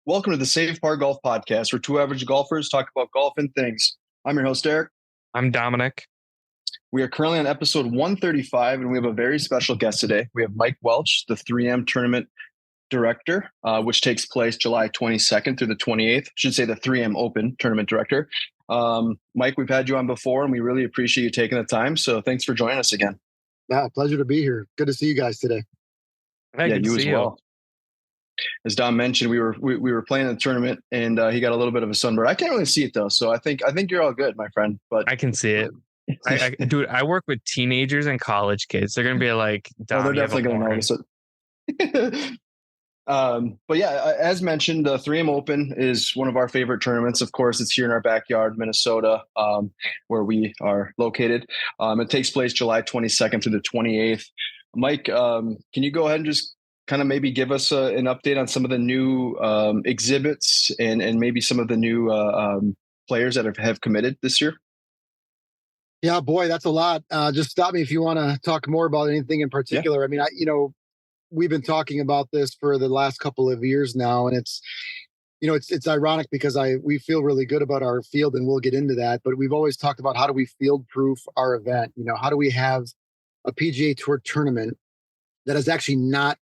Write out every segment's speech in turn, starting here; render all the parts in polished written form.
Welcome to the Save Par Golf Podcast, where two average golfers talk about golf and things. I'm your host, Eric. I'm Dominic. We are currently on episode 135, and we have a very special guest today. We have Mike Welch, the 3M Tournament Director, which takes place July 22nd through the 28th. I should say the 3M Open Tournament Director. Mike, we've had you on before, and we really appreciate you taking the time. So thanks for joining us again. Yeah, pleasure to be here. Good to see you guys today. Hey, yeah, good you to as see well. As Dom mentioned, we were playing in the tournament, and he got a little bit of a sunburn. I can't really see it though, so I think you're all good, my friend. But I can see it. Dude, I work with teenagers and college kids. They're gonna be like, oh, they're definitely going to notice it. But yeah, as mentioned, the 3M Open is one of our favorite tournaments. Of course, it's here in our backyard, Minnesota, where we are located. It takes place July 22nd through the 28th. Mike, can you go ahead and just kind of maybe give us an update on some of the new exhibits and maybe some of the new players that have committed this year? Yeah, boy, that's a lot. Just stop me if you want to talk more about anything in particular. Yeah. I mean, we've been talking about this for the last couple of years now, and it's ironic because we feel really good about our field, and we'll get into that. But we've always talked about how do we field proof our event? How do we have a PGA Tour tournament that is actually not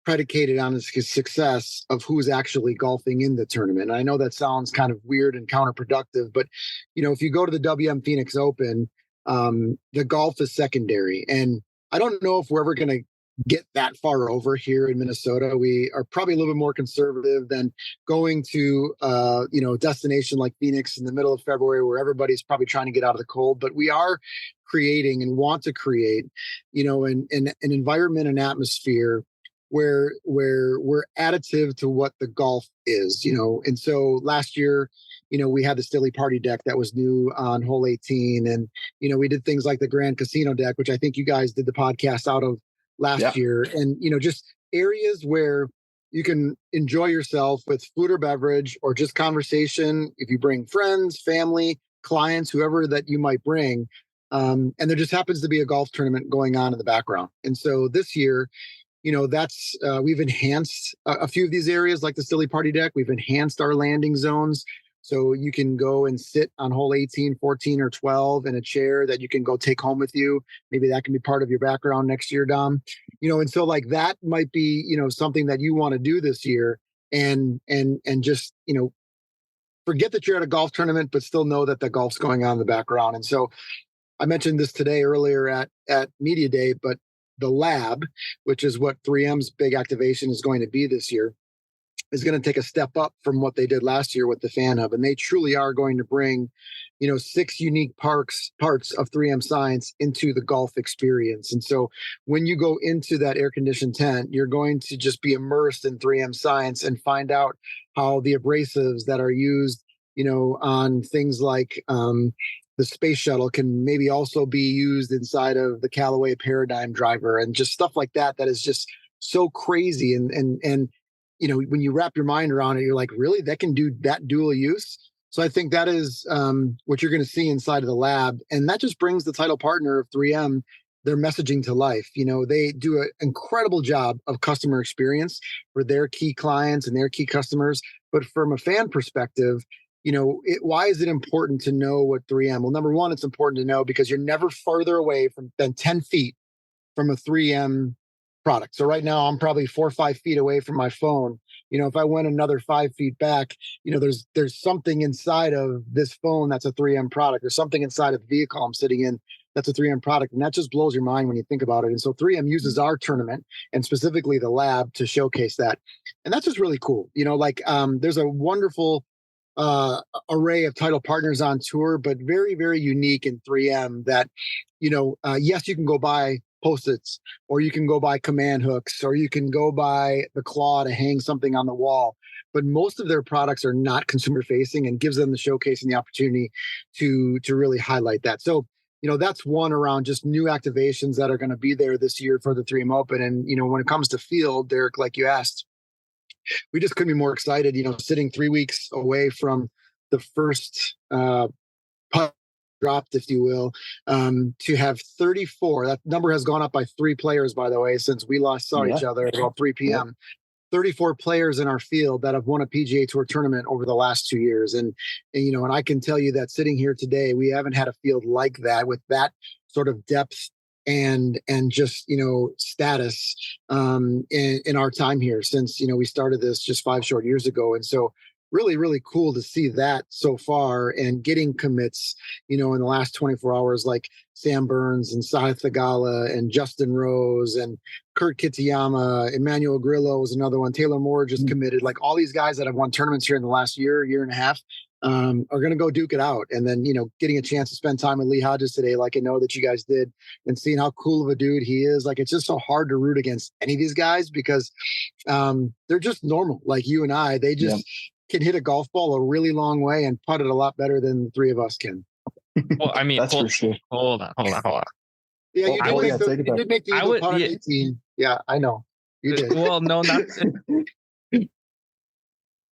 predicated on the success of who's actually golfing in the tournament? And I know that sounds kind of weird and counterproductive, but if you go to the WM Phoenix Open, the golf is secondary. And I don't know if we're ever going to get that far over here in Minnesota. We are probably a little bit more conservative than going to a destination like Phoenix in the middle of February, where everybody's probably trying to get out of the cold. But we are creating and want to create an environment and atmosphere where we're additive to what the golf is. And so last year, we had the Stilly Party deck that was new on hole 18, and we did things like the Grand Casino deck, which I think you guys did the podcast out of last year, and just areas where you can enjoy yourself with food or beverage or just conversation. If you bring friends, family, clients, whoever that you might bring, and there just happens to be a golf tournament going on in the background. And so this year, that's we've enhanced a few of these areas, like the Stilly Party deck. We've enhanced our landing zones, so you can go and sit on hole 18, 14, or 12 in a chair that you can go take home with you. Maybe that can be part of your background next year, Dom. And so like that might be something that you want to do this year, and just forget that you're at a golf tournament, but still know that the golf's going on in the background. And so I mentioned this today earlier at Media Day, but the lab, which is what 3M's big activation is going to be this year, is going to take a step up from what they did last year with the Fan Hub. And they truly are going to bring, 6 unique parts of 3M science into the golf experience. And so when you go into that air-conditioned tent, you're going to just be immersed in 3M science and find out how the abrasives that are used, on things like the space shuttle can maybe also be used inside of the Callaway Paradigm driver, and just stuff like that is just so crazy. And when you wrap your mind around it, you're like, really, that can do that dual use? So I think that is what you're going to see inside of the lab. And that just brings the title partner of 3M, their messaging to life. They do an incredible job of customer experience for their key clients and their key customers. But from a fan perspective, why is it important to know what 3M? Well, number one, it's important to know because you're never further away than 10 feet from a 3M product. So right now I'm probably 4 or 5 feet away from my phone. If I went another 5 feet back, there's something inside of this phone that's a 3M product. There's something inside of the vehicle I'm sitting in that's a 3M product. And that just blows your mind when you think about it. And so 3M uses our tournament and specifically the lab to showcase that. And that's just really cool. There's a wonderful array of title partners on tour, but very, very unique in 3M that, yes, you can go buy Post-its, or you can go buy command hooks, or you can go buy the claw to hang something on the wall. But most of their products are not consumer facing and gives them the showcase and the opportunity to really highlight that. So, that's one around just new activations that are going to be there this year for the 3M Open. And, when it comes to field, Derek, like you asked, we just couldn't be more excited, sitting 3 weeks away from the first putt dropped, if you will, to have 34. That number has gone up by 3 players, by the way, since we last saw each other at about 3 p.m. 34 players in our field that have won a PGA Tour tournament over the last 2 years. And I can tell you that sitting here today, we haven't had a field like that with that sort of depth and just, status in our time here since, we started this just 5 short years ago. And so really, really cool to see that so far and getting commits, in the last 24 hours, like Sam Burns and Sahith Theegala and Justin Rose and Kurt Kitayama, Emmanuel Grillo was another one. Taylor Moore just committed. Like all these guys that have won tournaments here in the last year and a half are going to go duke it out. And then, getting a chance to spend time with Lee Hodges today, like I know that you guys did, and seeing how cool of a dude he is. Like it's just so hard to root against any of these guys because they're just normal, like you and I. They just can hit a golf ball a really long way and putt it a lot better than the three of us can. Well, I mean, that's for sure. Hold on. Yeah, you did make the Eagle putt on 18. Yeah, I know. You did. Well, no, not.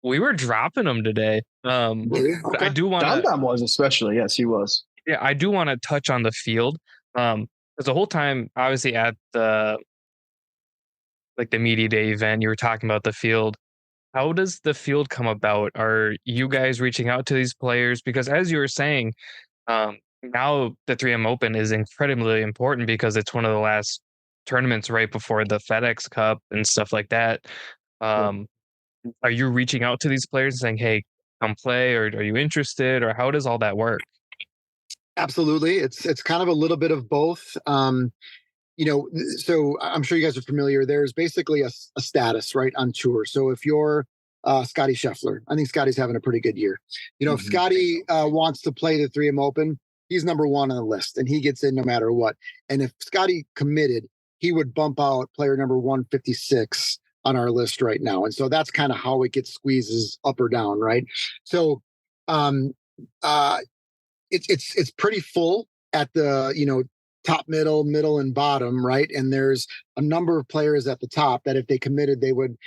We were dropping them today. Okay. I do want to. Dom was especially. Yes, he was. Yeah, I do want to touch on the field. Because the whole time, obviously, at the media day event, you were talking about the field. How does the field come about? Are you guys reaching out to these players? Because as you were saying, now the 3M Open is incredibly important because it's one of the last tournaments right before the FedEx Cup and stuff like that. Are you reaching out to these players and saying, hey, come play, or are you interested, or how does all that work? Absolutely. It's kind of a little bit of both. So I'm sure you guys are familiar. There's basically a status, right, on tour. So if you're Scotty Scheffler, I think Scotty's having a pretty good year. If Scotty wants to play the 3M Open, he's number one on the list and he gets in no matter what. And if Scotty committed, he would bump out player number 156 on our list right now. And so that's kind of how it gets squeezes up or down, right? So it's pretty full at the, top, middle, and bottom, right? And there's a number of players at the top that if they committed, they would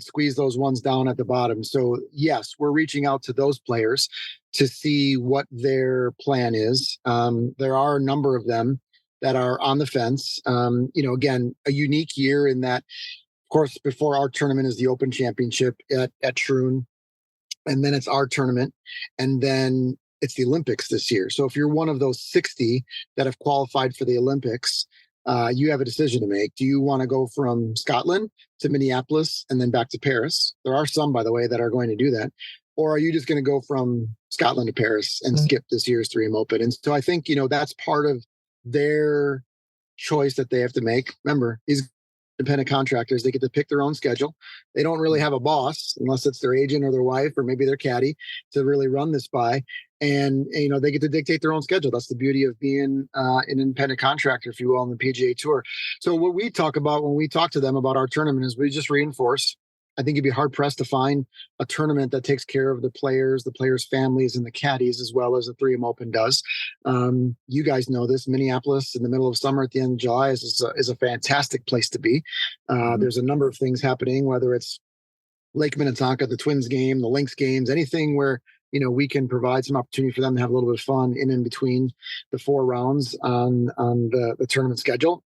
squeeze those ones down at the bottom. So yes, we're reaching out to those players to see what their plan is. There are a number of them that are on the fence. Again, a unique year in that, of course, before our tournament is the Open Championship at Troon, and then it's our tournament, and then it's the Olympics this year. So if you're one of those 60 that have qualified for the Olympics, you have a decision to make. Do you want to go from Scotland to Minneapolis and then back to Paris? There are some, by the way, that are going to do that. Or are you just going to go from Scotland to Paris and skip this year's 3M Open? And so I think, that's part of their choice that they have to make. Remember, these independent contractors, they get to pick their own schedule. They don't really have a boss unless it's their agent or their wife or maybe their caddy to really run this by. And they get to dictate their own schedule. That's the beauty of being an independent contractor, if you will, on the PGA Tour. So what we talk about when we talk to them about our tournament is we just reinforce. I think you'd be hard pressed to find a tournament that takes care of the players' families, and the caddies as well as the 3M Open does. You guys know this. Minneapolis in the middle of summer at the end of July is a fantastic place to be. There's a number of things happening, whether it's Lake Minnetonka, the Twins game, the Lynx games, anything where we can provide some opportunity for them to have a little bit of fun in between the 4 rounds on the tournament schedule.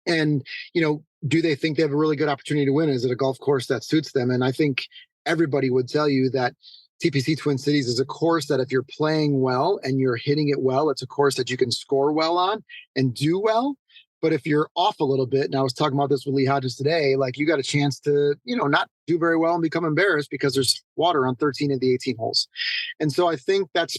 And, do they think they have a really good opportunity to win? Is it a golf course that suits them? And I think everybody would tell you that TPC Twin Cities is a course that if you're playing well and you're hitting it well, it's a course that you can score well on and do well. But if you're off a little bit, and I was talking about this with Lee Hodges today, like you got a chance to, not do very well and become embarrassed because there's water on 13 of the 18 holes. And so I think that's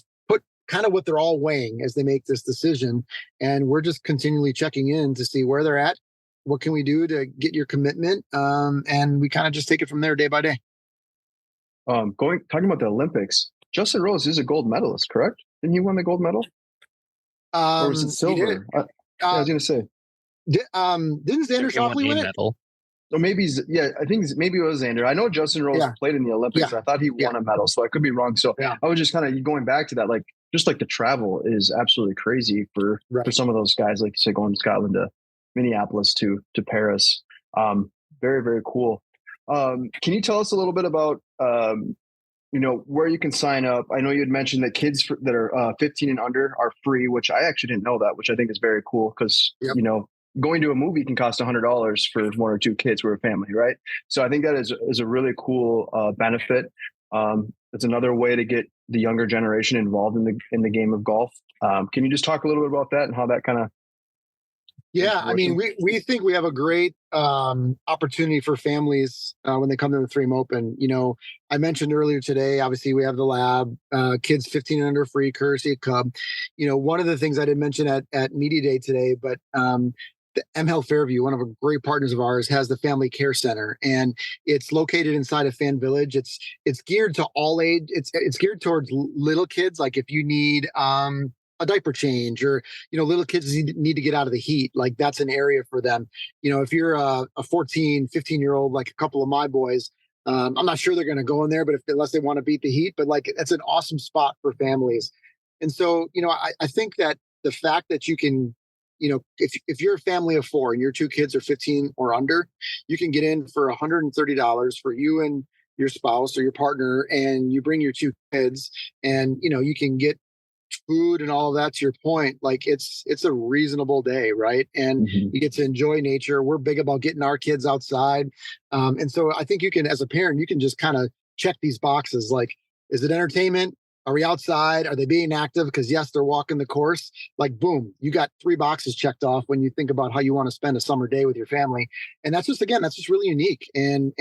kind of what they're all weighing as they make this decision. And we're just continually checking in to see where they're at. What can we do to get your commitment? And we kind of just take it from there day by day. Talking about the Olympics, Justin Rose is a gold medalist, correct? Didn't he win the gold medal? Or was it silver? I was going to say. Didn't Xander Schauffele win it? Medal. Or maybe, I think maybe it was Xander. I know Justin Rose played in the Olympics. I thought he won a medal, so I could be wrong. So I was just kind of going back to that, like just like the travel is absolutely crazy for some of those guys, like you said, going to Scotland to Minneapolis to Paris. Very, very cool. Can you tell us a little bit about where you can sign up? I know you had mentioned that kids that are 15 and under are free, which I actually didn't know that, which I think is very cool because going to a movie can cost $100 for one or two kids who are a family, right? So I think that is a really cool benefit. It's another way to get the younger generation involved in the game of golf. Can you just talk a little bit about that and how that kind of? Yeah, I mean, we think we have a great opportunity for families when they come to the 3M Open. You know, I mentioned earlier today, obviously we have the lab, kids 15 and under free, courtesy of Cub. You know, one of the things I didn't mention at Media Day today, but the M Health Fairview, one of our great partners of ours, has the Family Care Center, and it's located inside of Fan Village. It's geared to all age. It's geared towards little kids. Like if you need a diaper change, or little kids need to get out of the heat, like that's an area for them. If you're a 14 15-year old, like a couple of my boys, I'm not sure they're going to go in there, but unless they want to beat the heat, but like that's an awesome spot for families. And so I think that the fact that you can, if you're a family of four and your two kids are 15 or under, you can get in for $130 for you and your spouse or your partner, and you bring your two kids, and you can get food and all of that. To your point, like it's a reasonable day, right? And you get to enjoy nature. We're big about getting our kids outside, and so I think you can, as a parent, you can just kind of check these boxes. Like, is it entertainment? Are we outside? Are they being active? Because yes, they're walking the course. Like, boom, you got 3 boxes checked off when you think about how you want to spend a summer day with your family. And that's just really unique. And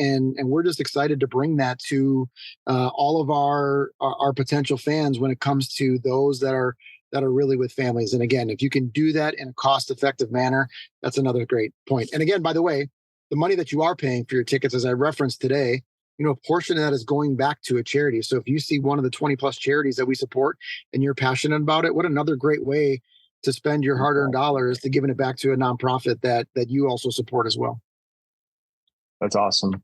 we're just excited to bring that to all of our potential fans when it comes to those that are really with families. And again, if you can do that in a cost-effective manner, that's another great point. And again, by the way, the money that you are paying for your tickets, as I referenced today, a portion of that is going back to a charity. So if you see one of the 20 plus charities that we support and you're passionate about it, what another great way to spend your hard-earned dollars to giving it back to a nonprofit that you also support as well. That's awesome.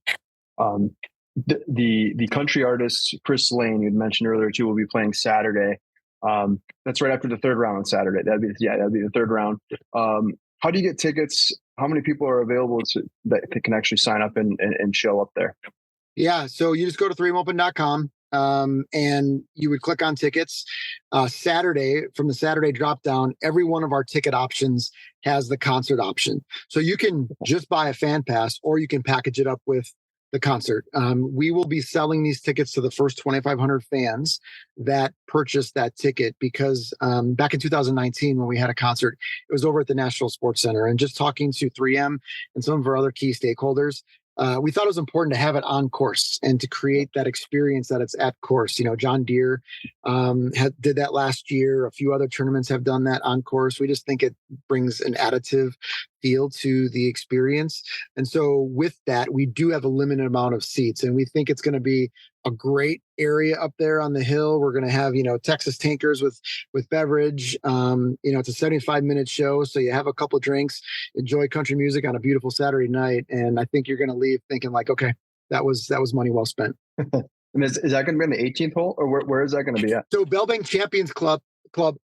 The country artist Chris Lane, you'd mentioned earlier too, will be playing Saturday. That's right after the third round on Saturday. That'd be the third round. How do you get tickets? How many people are available that can actually sign up and show up there? Yeah, so you just go to 3mopen.com and you would click on tickets. Saturday, from the Saturday drop down, every one of our ticket options has the concert option. So you can just buy a fan pass, or you can package it up with the concert. We will be selling these tickets to the first 2,500 fans that purchased that ticket, because back in 2019, when we had a concert, it was over at the National Sports Center. And just talking to 3M and some of our other key stakeholders, we thought it was important to have it on course and to create that experience that it's at course. John Deere did that last year. A few other tournaments have done that on course. We just think it brings an additive feel to the experience. And so with that, we do have a limited amount of seats, and we think it's going to be a great area up there on the hill. We're going to have, Texas tankers with beverage. It's a 75-minute show, so you have a couple of drinks, enjoy country music on a beautiful Saturday night, and I think you're going to leave thinking like, okay, that was money well spent. And is that going to be on the 18th hole, or where is that going to be at? So Bellbank Champions Club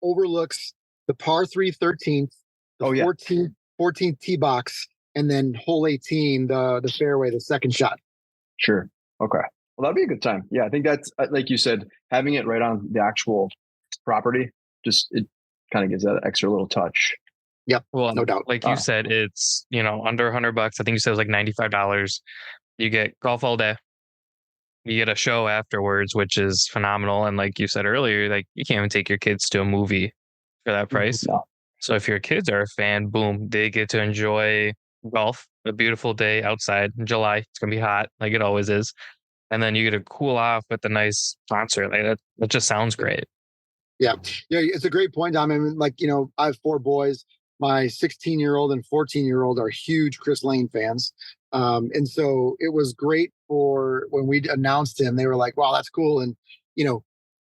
overlooks the par 3 13th, the 14th tee box, and then hole 18, the fairway, the second shot. Sure. Okay. Well, that'd be a good time. Yeah, I think that's, like you said, having it right on the actual property, it kind of gives that extra little touch. Yep. Well, no doubt. Like you said, it's, under $100. I think you said it was like $95. You get golf all day. You get a show afterwards, which is phenomenal. And like you said earlier, like you can't even take your kids to a movie for that price. No. So if your kids are a fan, boom, they get to enjoy golf, a beautiful day outside in July. It's going to be hot, like it always is. And then you get to cool off with a nice concert. Like that just sounds great. Yeah, it's a great point, Dom. I mean, I have 4 boys. My 16-year-old and 14-year-old are huge Chris Lane fans. And so it was great for when we announced him, they were like, wow, that's cool. And,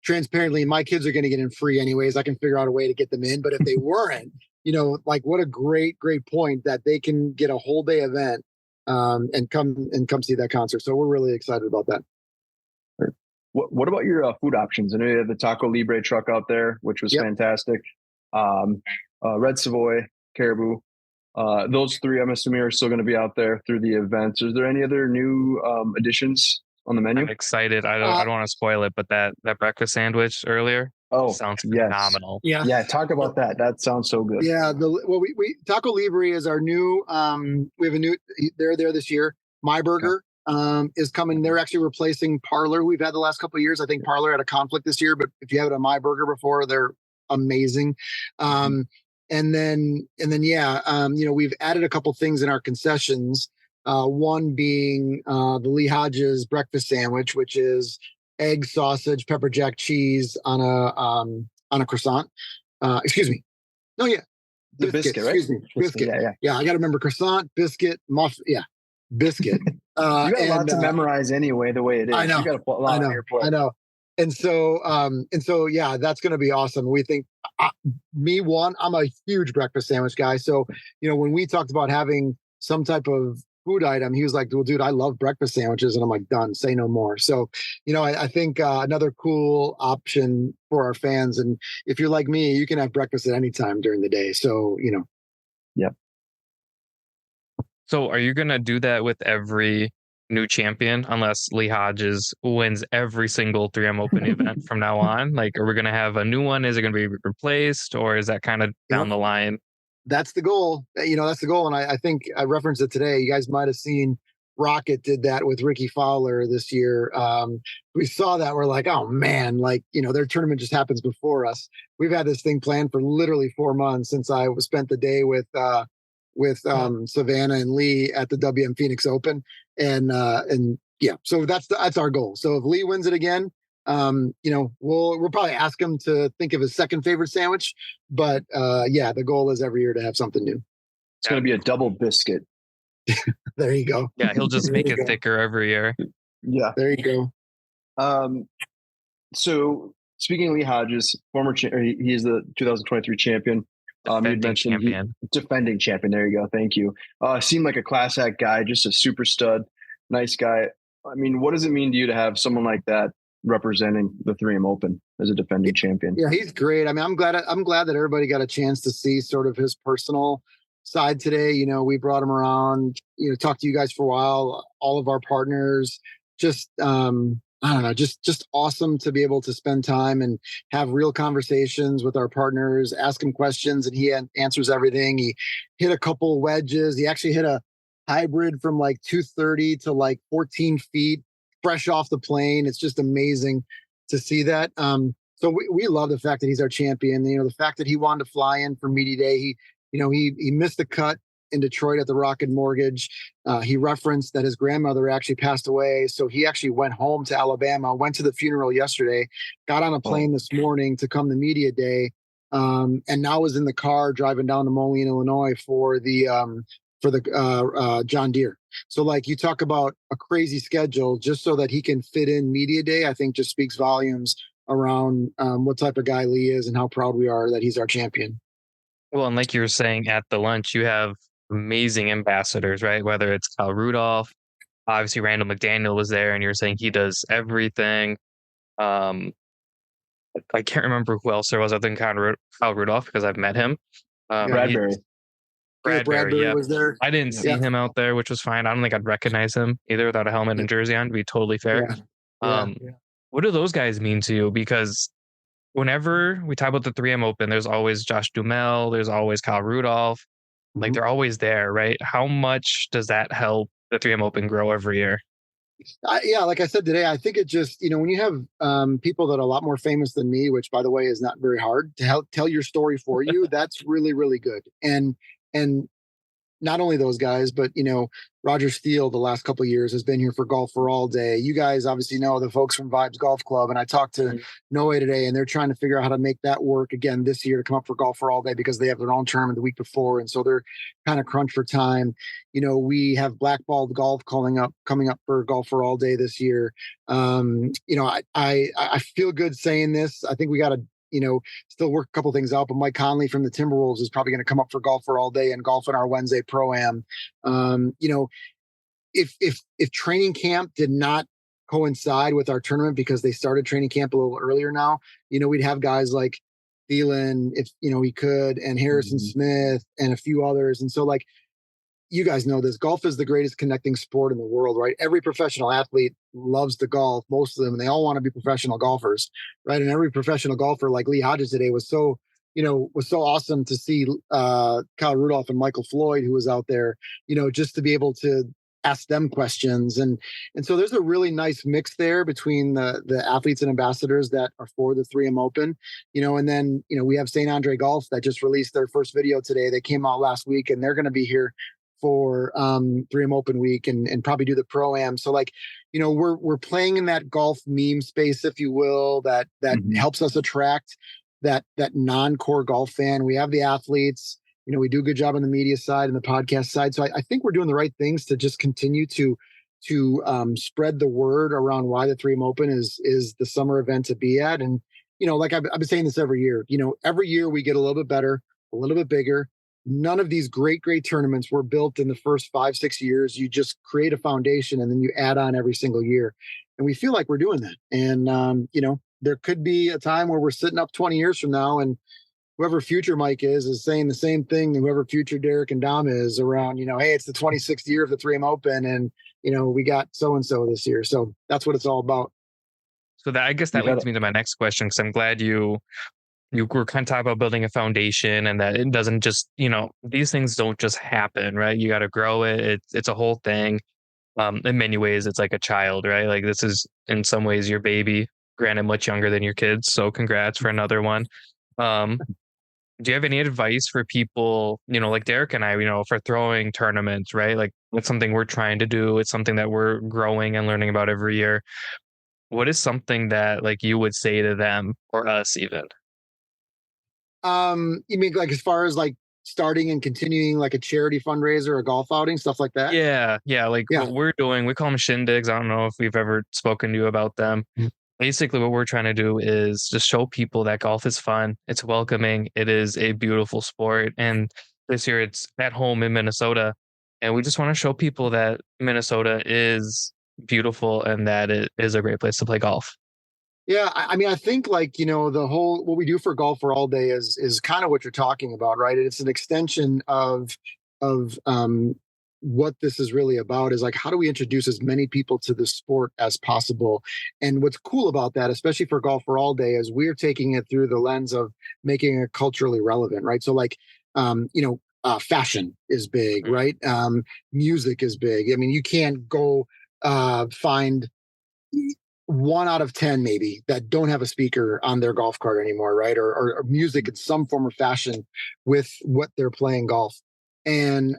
transparently, my kids are going to get in free anyways. I can figure out a way to get them in. But if they weren't, what a great point that they can get a whole day event and come see that concert. So we're really excited about that. What about your food options? I know you have the Taco Libre truck out there, which was fantastic. Red Savoy, Caribou. Those 3, I'm assuming, are still going to be out there through the events. Is there any other new additions on the menu? I'm excited. I don't want to spoil it, but that breakfast sandwich earlier Oh, sounds yes. phenomenal. Yeah, talk about that. That sounds so good. Yeah, we Taco Libre is our new. We have a new. They're there this year. My Burger is coming. They're actually replacing Parlor. We've had the last couple of years. I think Parlor had a conflict this year, but if you have it on My Burger before, they're amazing. We've added a couple things in our concessions. One being the Lee Hodges breakfast sandwich, which is egg, sausage, pepper jack cheese on a croissant. Excuse me. No, yeah. The biscuit, right? Excuse me. Biscuit. Yeah, I got to remember croissant, biscuit, muffin. Yeah, biscuit. You got a lot to memorize anyway, the way it is. I know. You got a lot on your plate. I know. And so, yeah, that's going to be awesome. We think, I'm a huge breakfast sandwich guy. So, when we talked about having some type of food item, he was like, well, dude, I love breakfast sandwiches. And I'm like, done, say no more. So, I think another cool option for our fans. And if you're like me, you can have breakfast at any time during the day. So, Yep. So are you going to do that with every new champion unless Lee Hodges wins every single 3M Open event from now on? Like, are we going to have a new one? Is it going to be replaced, or is that kind of down the line? That's the goal. That's the goal. And I think I referenced it today. You guys might have seen Rocket did that with Ricky Fowler this year. We saw that. We're like, oh man, their tournament just happens before us. We've had this thing planned for literally 4 months since I spent the day with Savannah and Lee at the WM Phoenix Open. And yeah, so that's our goal. So if Lee wins it again, we'll probably ask him to think of his second favorite sandwich, but the goal is every year to have something new. It's going to be a double biscuit. There you go. Yeah, he'll just make it thicker every year. Yeah, there you go. So speaking of Lee Hodges, he is the 2023 champion. You mentioned defending champion. There you go. Thank you. Seemed like a class act guy, just a super stud, nice guy. I mean, what does it mean to you to have someone like that representing the 3M Open as a defending champion? Yeah, he's great. I mean, I'm glad that everybody got a chance to see sort of his personal side today. We brought him around, talked to you guys for a while, all of our partners, just, I don't know, just awesome to be able to spend time and have real conversations with our partners, ask him questions, and he answers everything. He hit a couple wedges. He actually hit a hybrid from like 230 to like 14 feet fresh off the plane. It's just amazing to see that. So we love the fact that he's our champion. The fact that he wanted to fly in for media day. He missed the cut in Detroit at the Rocket Mortgage. He referenced that his grandmother actually passed away. So he actually went home to Alabama, went to the funeral yesterday, got on a plane this morning to come to media day. And now is in the car driving down to Moline, Illinois for the John Deere. So you talk about a crazy schedule just so that he can fit in media day, I think just speaks volumes around what type of guy Lee is and how proud we are that he's our champion. Well, and like you were saying at the lunch, you have amazing ambassadors, right? Whether it's Kyle Rudolph, obviously Randall McDaniel was there, and you're saying he does everything. I can't remember who else there was other than Kyle Rudolph because I've met him. Bradbury. Bradbury was there. I didn't see him out there, which was fine. I don't think I'd recognize him either without a helmet and jersey on, to be totally fair. What do those guys mean to you? Because whenever we talk about the 3M Open, there's always Josh Duhamel, there's always Kyle Rudolph. Like they're always there, right? How much does that help the 3M Open grow every year? Like I said today, I think it just, when you have people that are a lot more famous than me, which by the way is not very hard to tell your story for you, that's really, really good. And not only those guys, but Roger Steele the last couple of years has been here for Golf for All Day. You guys obviously know the folks from Vibes Golf Club, and I talked to Noe today, and they're trying to figure out how to make that work again this year to come up for Golf for All Day because they have their own tournament the week before, and so they're kind of crunched for time. We have Blackballed Golf coming up for Golf for All Day this year. I feel good saying this. I think we got to still work a couple things out, but Mike Conley from the Timberwolves is probably going to come up for Golf for All Day and golf in our Wednesday Pro-Am. If training camp did not coincide with our tournament because they started training camp a little earlier now, we'd have guys like Thielen, if he could, and Harrison Smith and a few others. And so you guys know this. Golf is the greatest connecting sport in the world, right? Every professional athlete loves to golf, most of them, and they all want to be professional golfers, right? And every professional golfer, like Lee Hodges today, was so awesome to see Kyle Rudolph and Michael Floyd, who was out there, just to be able to ask them questions. And so there's a really nice mix there between the athletes and ambassadors that are for the 3M Open, and then, we have St. Andre Golf that just released their first video today. They came out last week, and they're going to be here for 3M Open week and probably do the Pro-Am. So we're playing in that golf meme space, if you will, that helps us attract that non-core golf fan. We have the athletes, we do a good job on the media side and the podcast side. So I think we're doing the right things to just continue to spread the word around why the 3M Open is the summer event to be at. And, like I've been saying this every year, every year we get a little bit better, a little bit bigger. None of these great tournaments were built in the first 5-6 years. You just create a foundation and then you add on every single year. And we feel like we're doing that. And, there could be a time where we're sitting up 20 years from now and whoever future Mike is saying the same thing that whoever future Derek and Dom is around, hey, it's the 26th year of the 3M Open and, we got so-and-so this year. So that's what it's all about. So I guess that leads me to my next question, because I'm glad you were kind of talking about building a foundation and that it doesn't just, these things don't just happen, right? You got to grow it. It's a whole thing. In many ways, it's like a child, right? Like this is in some ways your baby, granted much younger than your kids. So congrats for another one. Do you have any advice for people, like Derek and I, for throwing tournaments, right? Like it's something we're trying to do. It's something that we're growing and learning about every year. What is something that like you would say to them or us even? You mean like as far as like starting and continuing like a charity fundraiser, a golf outing, stuff like that? Yeah. What we're doing, we call them shindigs. I don't know if we've ever spoken to you about them. Basically, what we're trying to do is just show people that golf is fun. It's welcoming. It is a beautiful sport. And this year it's at home in Minnesota. And we just want to show people that Minnesota is beautiful and that it is a great place to play golf. Yeah, I mean, I think like, the whole, what we do for Golf for All Day is kind of what you're talking about, right? It's an extension of what this is really about, is like, how do we introduce as many people to the sport as possible? And what's cool about that, especially for Golf for All Day, is we're taking it through the lens of making it culturally relevant, right? So like, fashion is big, right? Music is big. I mean, you can't go find 1 out of 10 maybe that don't have a speaker on their golf cart anymore, right? Or music in some form or fashion with what they're playing golf. And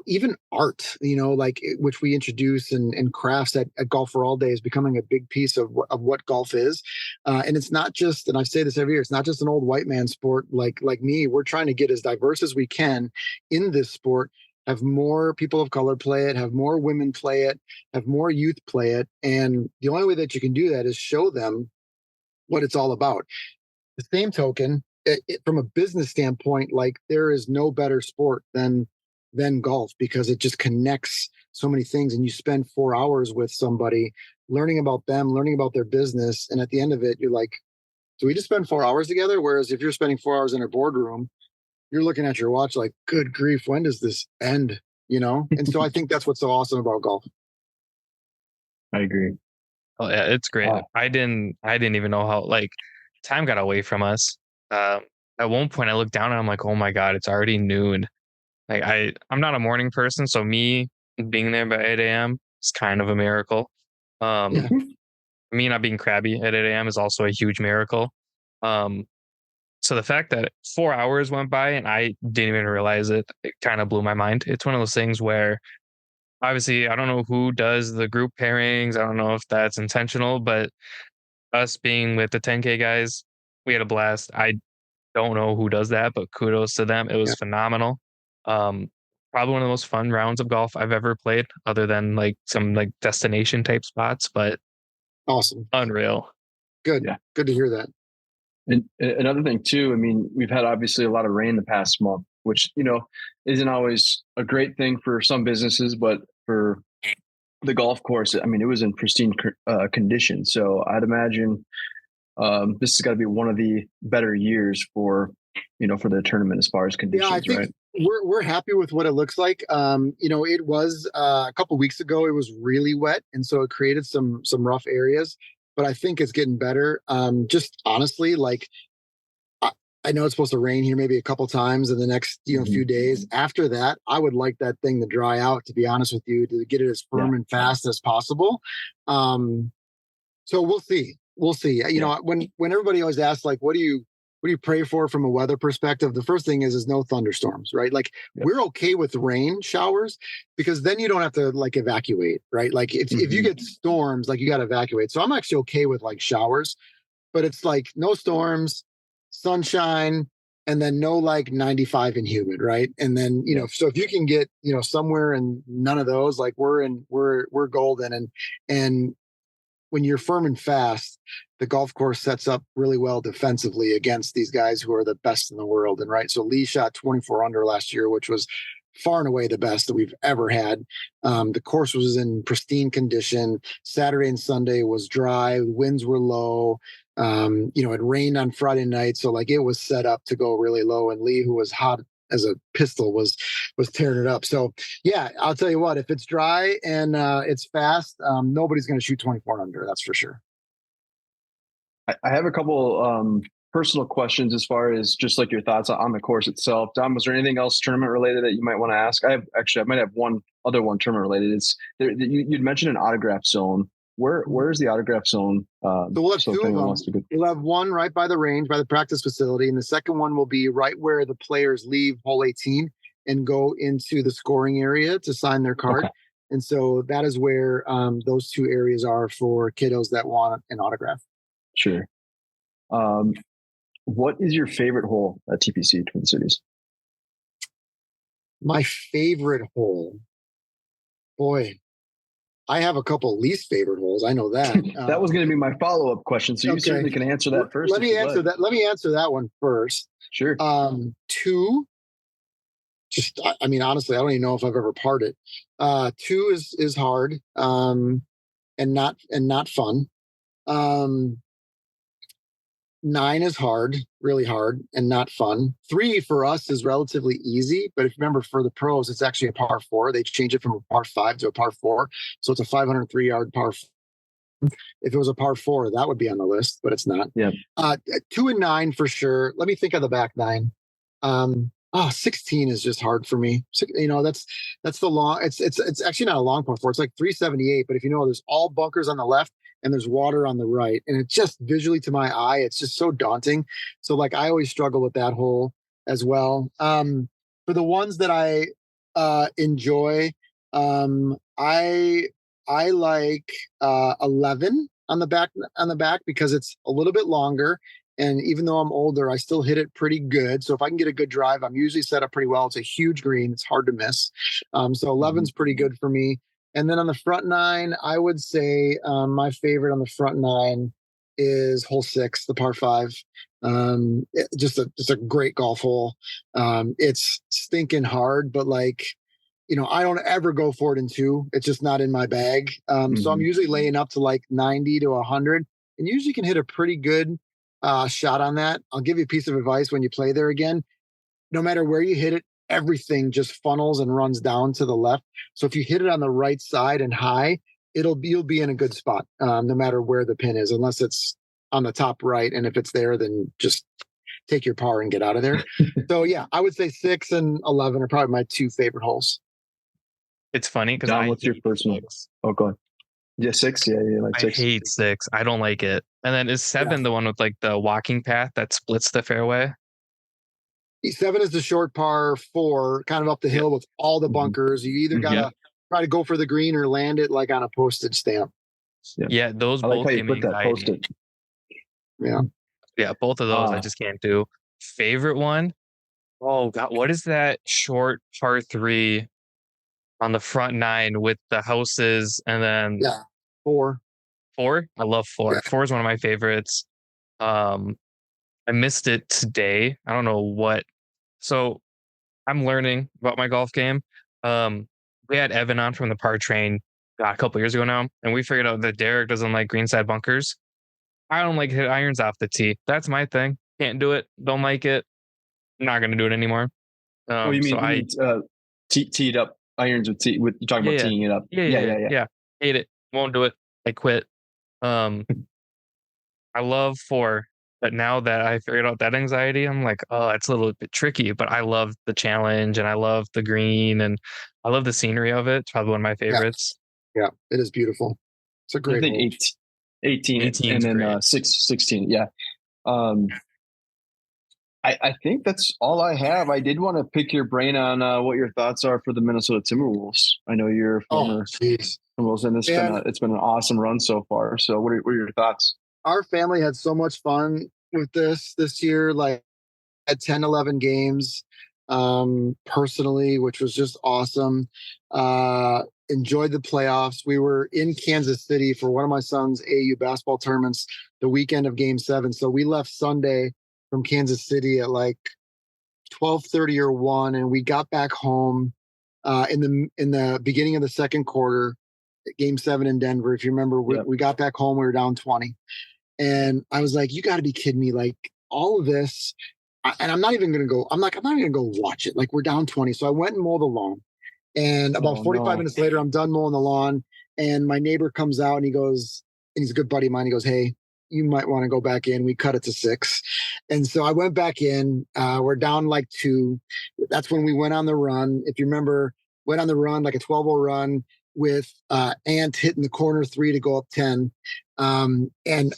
even art, which we introduce and crafts at Golf for All Day is becoming a big piece of what golf is. And it's not just, and I say this every year, it's not just an old white man sport like me. We're trying to get as diverse as we can in this sport, have more people of color play it, have more women play it, have more youth play it. And the only way that you can do that is show them what it's all about. The same token, from a business standpoint, like there is no better sport than golf, because it just connects so many things. And you spend 4 hours with somebody learning about them, learning about their business. And at the end of it, you're like, do we just spend 4 hours together? Whereas if you're spending 4 hours in a boardroom, you're looking at your watch like, good grief, when does this end? And so I think that's what's so awesome about golf. I agree. Oh yeah, it's great. I didn't even know how like time got away from us. At one point I looked down and I'm like, oh my God, it's already noon. Like I'm not a morning person, so me being there by 8 a.m. is kind of a miracle. Me not being crabby at 8 a.m. is also a huge miracle. So the fact that 4 hours went by and I didn't even realize it kind of blew my mind. It's one of those things where obviously I don't know who does the group pairings. I don't know if that's intentional, but us being with the 10K guys, we had a blast. I don't know who does that, but kudos to them. It was phenomenal. Probably one of the most fun rounds of golf I've ever played, other than like some like destination type spots, but awesome. Unreal. Good. Yeah. Good to hear that. And another thing too, I mean, we've had obviously a lot of rain the past month, which, isn't always a great thing for some businesses, but for the golf course, I mean, it was in pristine condition. So I'd imagine this has got to be one of the better years for the tournament as far as conditions, right? We're happy with what it looks like. It was a couple weeks ago. It was really wet, and so it created some rough areas. But I think it's getting better. Just honestly, like I, I know it's supposed to rain here maybe a couple times in the next few days. After that, I would like that thing to dry out. To be honest with you, to get it as firm and fast as possible. Um, so we'll see. We'll see. When everybody always asks like, what do you pray for from a weather perspective? The first thing is no thunderstorms, right? Like we're okay with rain showers because then you don't have to like evacuate, right? Like if you get storms, like you got to evacuate. So I'm actually okay with like showers, but it's like no storms, sunshine, and then no like 95 and humid, right? And then so if you can get somewhere in none of those, like we're golden. And when you're firm and fast, the golf course sets up really well defensively against these guys who are the best in the world. And right, so Lee shot 24 under last year, which was far and away the best that we've ever had. The course was in pristine condition. Saturday and Sunday was dry. Winds were low. It rained on Friday night, so like it was set up to go really low. And Lee, who was hot as a pistol, was tearing it up. So yeah, I'll tell you what, if it's dry and it's fast, nobody's going to shoot 24 under. That's for sure. I have a couple personal questions as far as just like your thoughts on the course itself. Dom, was there anything else tournament related that you might want to ask? I might have one tournament related. It's you'd mentioned an autograph zone. Where's the autograph zone? So we'll have two of them. We'll have one right by the range, by the practice facility, and the second one will be right where the players leave hole 18 and go into the scoring area to sign their card. Okay. And so that is where those two areas are for kiddos that want an autograph. Sure. What is your favorite hole at TPC Twin Cities? My favorite hole? Boy, I have a couple least favorite holes. I know that. That was going to be my follow-up question. So you certainly can answer that first. Let me answer that one first. Sure. Two. Honestly, I don't even know if I've ever parred it. Two is hard, and not fun. 9 is hard, really hard, and not fun. 3 for us is relatively easy, but if you remember for the pros, it's actually a par 4. They change it from a par 5 to a par 4, so it's a 503-yard par 4. If it was a par 4, that would be on the list, but it's not. Yeah. 2 and 9 for sure. Let me think of the back 9. 16 is just hard for me. That's the long. It's actually not a long par 4. It's like 378, but if there's all bunkers on the left and there's water on the right, and it's just visually to my eye, it's just so daunting. So like I always struggle with that hole as well. For the ones that I enjoy, I like 11 on the back because it's a little bit longer. And even though I'm older, I still hit it pretty good. So if I can get a good drive, I'm usually set up pretty well. It's a huge green. It's hard to miss. So 11's pretty good for me. And then on the front 9, I would say my favorite on the front 9 is hole 6, the par 5. Just a great golf hole. It's stinking hard, but like, I don't ever go for it in 2. It's just not in my bag. So I'm usually laying up to like 90 to 100, and usually can hit a pretty good shot on that. I'll give you a piece of advice when you play there again. No matter where you hit it, everything just funnels and runs down to the left. So if you hit it on the right side and high, you'll be in a good spot, no matter where the pin is, unless it's on the top right. And if it's there, then just take your par and get out of there. So yeah, I would say 6 and 11 are probably my 2 favorite holes. It's funny because what's your first one? Oh, go ahead. Yeah, 6. Yeah, like 6. I hate 6. I don't like it. And then is 7 the one with like the walking path that splits the fairway? 7 is the short par 4, kind of up the hill with all the bunkers. You either gotta try to go for the green or land it like on a postage stamp. Yeah, those both give me anxiety. Yeah, both of those I just can't do. Favorite one? Oh God, what is that short par 3 on the front 9 with the houses and then 4? I love 4. Yeah. 4 is one of my favorites. I missed it today. I don't know what. So I'm learning about my golf game. We had Evan on from the Par Train a couple years ago now, and we figured out that Derek doesn't like greenside bunkers. I don't like hit irons off the tee. That's my thing. Can't do it. Don't like it. I'm not going to do it anymore. Oh, you So mean teed up irons with you're talking yeah, about yeah, teeing it up? yeah, Yeah, yeah, yeah, yeah, yeah. yeah. Hate it. Won't do it. I quit. Um, I love four, but now that I figured out that anxiety, I'm like, oh, it's a little bit tricky. But I love the challenge, and I love the green, and I love the scenery of it. It's probably one of my Yeah, favorites. yeah, it is beautiful. It's a I great think hole. 18 and 18's then great. 16. Yeah. Um, I think that's all I have. I did want to pick your brain on what your thoughts are for the Minnesota Timberwolves. I know you're a Oh, former jeez. Timberwolves, and Man, it's been an awesome run so far. So, what are your thoughts? our family had so much fun with this year. Like, at 10, 11 games personally, which was just awesome. Enjoyed the playoffs. We were in Kansas City for one of my son's AU basketball tournaments the weekend of game 7. So we left Sunday from Kansas City at like 12:30 or 1, and we got back home in the beginning of the second quarter, game 7 in Denver. If you remember, we, Yeah. we got back home, we were down 20. And I was like, you got to be kidding me. Like, all of this. And I'm not even going to go. I'm like, I'm not even going to go watch it. Like, we're down 20. So I went and mowed the lawn. And about Oh 45 no. minutes later, I'm done mowing the lawn. And my neighbor comes out and he goes, and he's a good buddy of mine. He goes, hey, you might want to go back in. We cut it to 6. And so I went back in. We're down like 2. That's when we went on the run. If you remember, went on the run, like a 12-0 run with Ant hitting the corner 3 to go up 10. And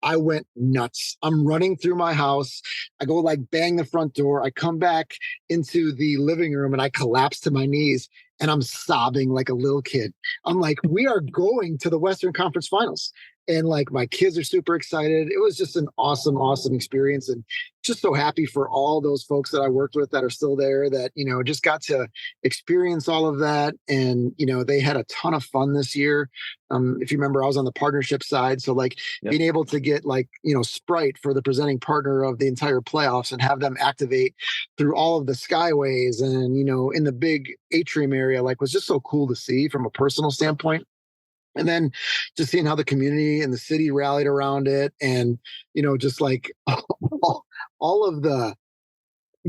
I went nuts. I'm running through my house. I go like bang the front door. I come back into the living room and I collapse to my knees and I'm sobbing like a little kid. I'm like, we are going to the Western Conference Finals. And like my kids are super excited. It was just an awesome, awesome experience. And just so happy for all those folks that I worked with that are still there that, just got to experience all of that. And, they had a ton of fun this year. If you remember, I was on the partnership side. So like, Yep. being able to get like, Sprite for the presenting partner of the entire playoffs and have them activate through all of the skyways and, in the big atrium area, like was just so cool to see from a personal standpoint. And then just seeing how the community and the city rallied around it and, just like all of the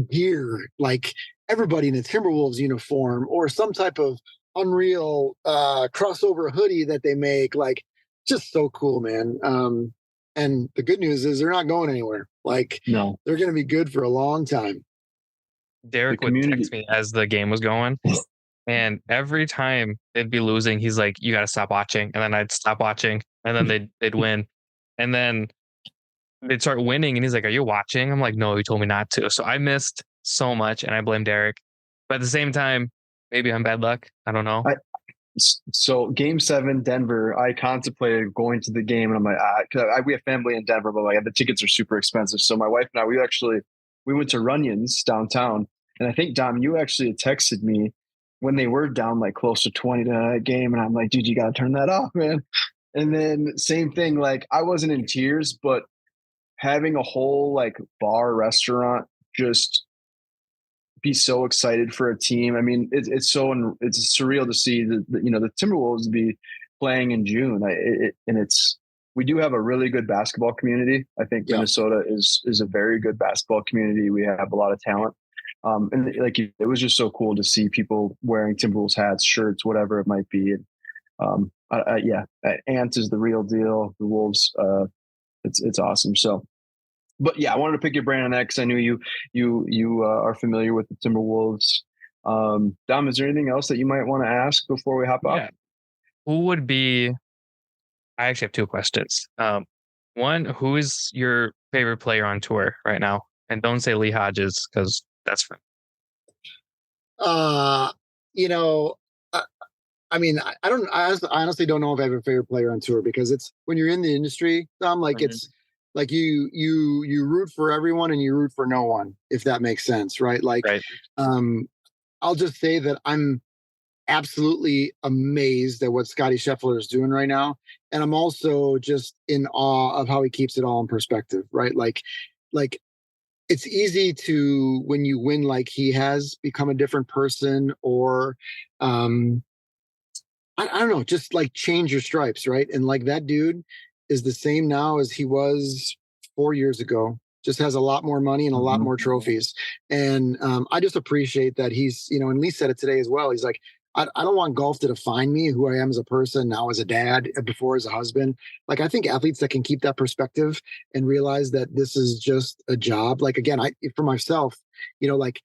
gear, like everybody in a Timberwolves uniform or some type of unreal crossover hoodie that they make, like just so cool, man. And the good news is they're not going anywhere. Like No. they're going to be good for a long time. The Derek would text community. me as the game was going, and every time they'd be losing, he's like, "You got to stop watching," and then I'd stop watching, and then they'd win, and then they'd start winning, and he's like, "Are you watching?" I'm like, "No, he told me not to." So I missed so much, and I blame Derek. But at the same time, maybe I'm bad luck. I don't know. So game 7, Denver, I contemplated going to the game and I'm like, cause we have family in Denver, but like the tickets are super expensive. So my wife and I, we went to Runyon's downtown. And I think Dom, you actually had texted me when they were down like close to 20 to that game. And I'm like, dude, you got to turn that off, man. And then same thing, like I wasn't in tears, but having a whole like bar restaurant just be so excited for a team. I mean, it's surreal to see the Timberwolves be playing in June. We do have a really good basketball community. I think Yeah. Minnesota is a very good basketball community. We have a lot of talent. And like it was just so cool to see people wearing Timberwolves hats, shirts, whatever it might be. And Ant is the real deal. The Wolves, it's awesome. So. But yeah, I wanted to pick your brain on that because I knew you are familiar with the Timberwolves. Dom, is there anything else that you might want to ask before we hop off? Yeah. Who would be? I actually have two questions. One, who is your favorite player on tour right now? And don't say Lee Hodges because that's fine. Uh, you know, I, I mean, I honestly don't know if I have a favorite player on tour because it's when you're in the industry, Tom, like it's like you root for everyone and you root for no one, if that makes sense, right? Like, Right. um, I'll just say that I'm absolutely amazed at what Scotty Scheffler is doing right now. And I'm also just in awe of how he keeps it all in perspective, right? Like it's easy to, when you win like he has, become a different person or um I don't know, just like change your stripes, right? And like that dude is the same now as he was 4 years ago. just has a lot more money and a lot more trophies. And I just appreciate that he's, and Lee said it today as well. He's like, I don't want golf to define me, who I am as a person, now as a dad, before as a husband. Like, I think athletes that can keep that perspective and realize that this is just a job. Like, again, for myself, like,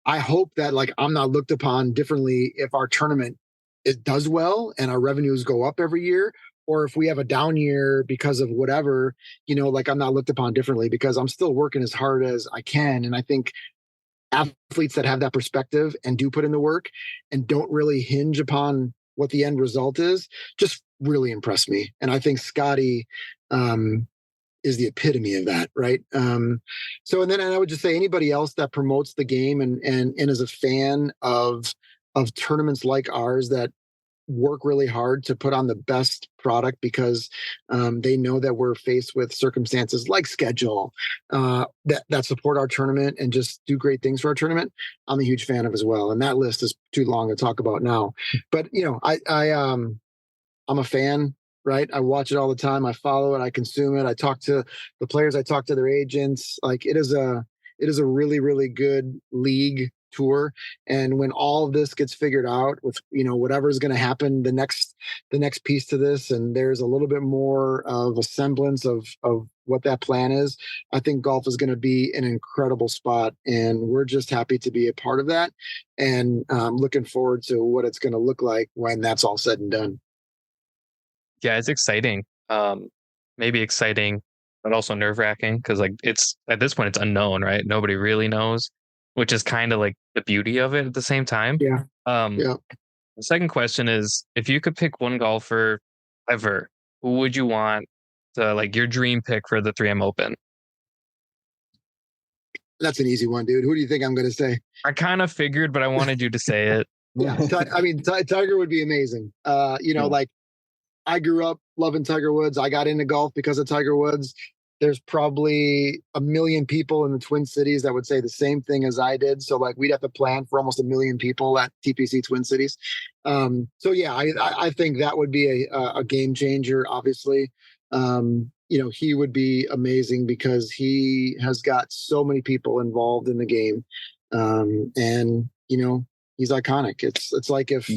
I hope that, like, I'm not looked upon differently if our tournament it does well and our revenues go up every year, or if we have a down year because of whatever, like, I'm not looked upon differently because I'm still working as hard as I can. And I think athletes that have that perspective and do put in the work and don't really hinge upon what the end result is just really impress me. And I think Scotty is the epitome of that, right? And then I would just say anybody else that promotes the game and is a fan of tournaments like ours that work really hard to put on the best product because they know that we're faced with circumstances like schedule that support our tournament and just do great things for our tournament. I'm a huge fan of as well. And that list is too long to talk about now. But I'm a fan, right? I watch it all the time. I follow it. I consume it. I talk to the players. I talk to their agents. Like, it is a really, really good league tour. And when all of this gets figured out with, whatever is going to happen, the next piece to this, and there's a little bit more of a semblance of what that plan is, I think golf is going to be an incredible spot. And we're just happy to be a part of that. And looking forward to what it's going to look like when that's all said and done. Yeah, it's exciting. Maybe exciting, but also nerve wracking because, like, it's at this point it's unknown, right? Nobody really knows, which is kind of like the beauty of it at the same time. Yeah. The second question is, if you could pick one golfer ever, who would you want to, like, your dream pick for the 3M Open? That's an easy one, dude. Who do you think I'm going to say? I kind of figured, but I wanted you to say it. Yeah, I mean, Tiger would be amazing. Like, I grew up loving Tiger Woods. I got into golf because of Tiger Woods. There's probably a million people in the Twin Cities that would say the same thing as I did. So, like, we'd have to plan for almost a million people at TPC Twin Cities. I think that would be a game changer. Obviously, he would be amazing because he has got so many people involved in the game, and he's iconic. It's like if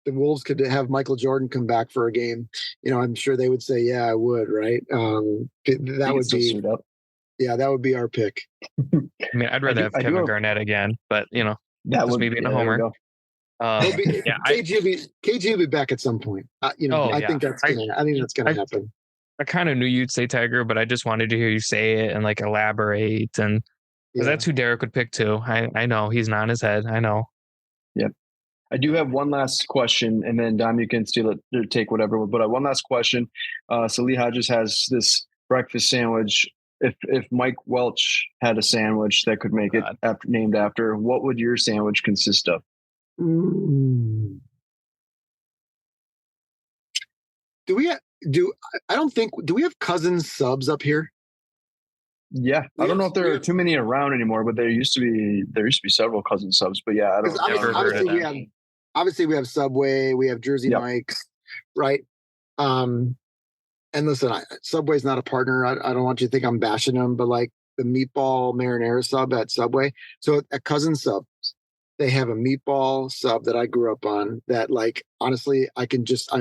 the Wolves could have Michael Jordan come back for a game, I'm sure they would say, "Yeah, I would." Right? That would be, that would be our pick. I mean, I'd rather have Kevin Garnett again, but that would be being a homer. KG will be back at some point. I think that's gonna happen. I kind of knew you'd say Tiger, but I just wanted to hear you say it and, like, elaborate, and because that's who Derek would pick too. I know he's not in his head. I know. Yep. I do have one last question, and then Dom, you can steal it or take whatever. But one last question. So Lee Hodges has this breakfast sandwich. If Mike Welch had a sandwich that could make it named after, what would your sandwich consist of? Do we have Cousins subs up here? Yeah, I don't know if there are too many around anymore, but there used to be several cousin subs. But yeah, I don't. Obviously, we have Subway, we have Jersey Mike's, right? And listen, Subway's not a partner. I don't want you to think I'm bashing them, but, like, the meatball marinara sub at Subway. So at Cousin Subs, they have a meatball sub that I grew up on. That, like, honestly, I can just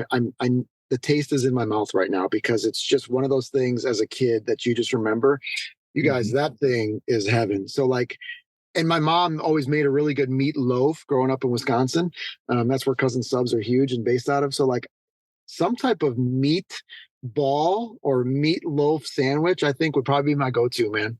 the taste is in my mouth right now because it's just one of those things as a kid that you just remember. You guys, that thing is heaven. So, like, and my mom always made a really good meatloaf growing up in Wisconsin. That's where Cousin Subs are huge and based out of. So, like, some type of meat ball or meatloaf sandwich, I think would probably be my go-to, man.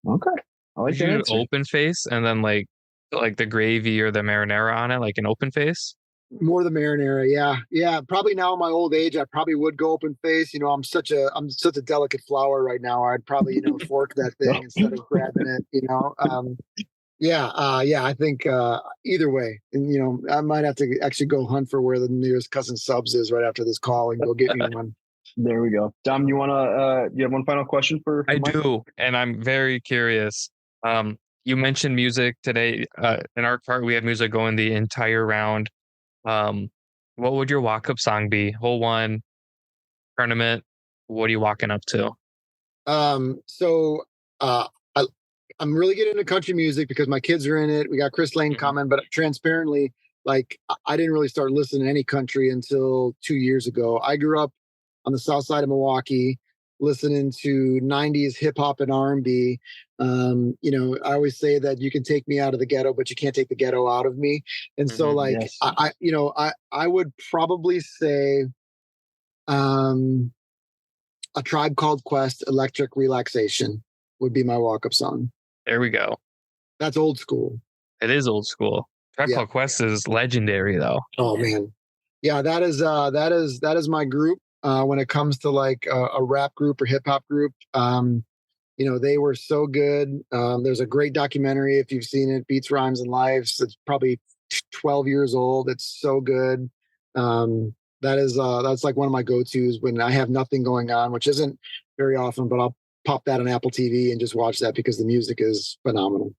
Okay. I like that. Open face and then like the gravy or the marinara on it, like an open face. More the marinara, yeah. Probably now in my old age, I probably would go open face. I'm such a delicate flower right now. I'd probably fork that thing instead of grabbing it. I think either way, and I might have to actually go hunt for where the nearest Cousin Subs is right after this call and go get me one. There we go. Dom, you have one final question for I Mike? do, and I'm very curious. You mentioned music today. In our part, we have music going the entire round. What would your walk-up song be? Hole one, tournament, what are you walking up to? So I, I'm really getting into country music because my kids are in it. We got Chris Lane coming, but transparently, like I didn't really start listening to any country until 2 years ago. I grew up on the south side of Milwaukee, listening to '90s hip hop and R&B. I always say that you can take me out of the ghetto, but you can't take the ghetto out of me. And so, like, Yes. I would probably say, um, A Tribe Called Quest, Electric Relaxation would be my walk-up song. There we go. That's old school. It is old school. Tribe Yeah. Called Quest is legendary, though. Oh man, yeah, that is my group. When it comes to like a rap group or hip hop group, they were so good. There's a great documentary if you've seen it, Beats, Rhymes, and Lives. It's probably 12 years old. It's so good. That's like one of my go-tos when I have nothing going on, which isn't very often, but I'll pop that on Apple TV and just watch that because the music is phenomenal.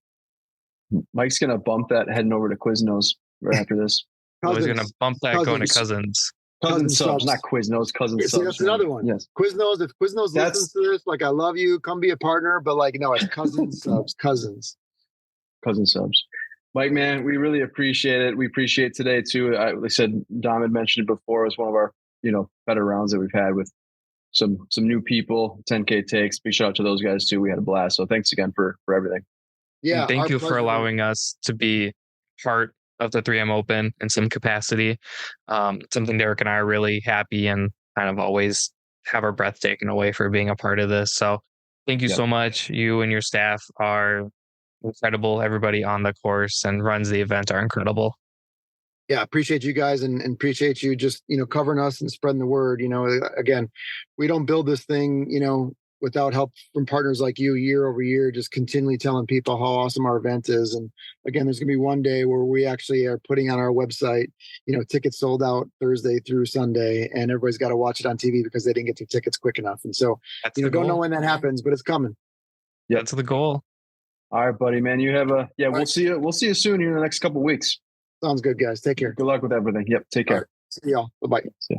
Mike's gonna bump that heading over to Quiznos right after this. I was going to bump that going to Cousins. Cousin subs, not Quiznos. Cousin subs. See, that's another one. Yes. Quiznos. If Quiznos listens to this, like I love you, come be a partner. But like no, it's cousin subs. Cousins. Cousin subs. Mike, man, we really appreciate it. We appreciate today too. Like I said, Dom had mentioned it before. It was one of our better rounds that we've had with some new people. 10K takes. Big shout out to those guys too. We had a blast. So thanks again for everything. Yeah. And thank you for allowing us to be part of the 3M Open in some capacity. Something Derek and I are really happy and kind of always have our breath taken away for being a part of this. So thank you so much. You and your staff are incredible. Everybody on the course and runs the event are incredible. Yeah, appreciate you guys and appreciate you just covering us and spreading the word. Again, we don't build this thing without help from partners like you year over year, just continually telling people how awesome our event is. And again, there's going to be one day where we actually are putting on our website, tickets sold out Thursday through Sunday, and everybody's got to watch it on TV because they didn't get their tickets quick enough. And so, don't know when that happens, but it's coming. Yeah, that's the goal. All right, buddy, man. You have we'll see you. We'll see you soon here in the next couple of weeks. Sounds good, guys. Take care. Good luck with everything. Yep. Take care. Right. See y'all. Bye-bye. See ya.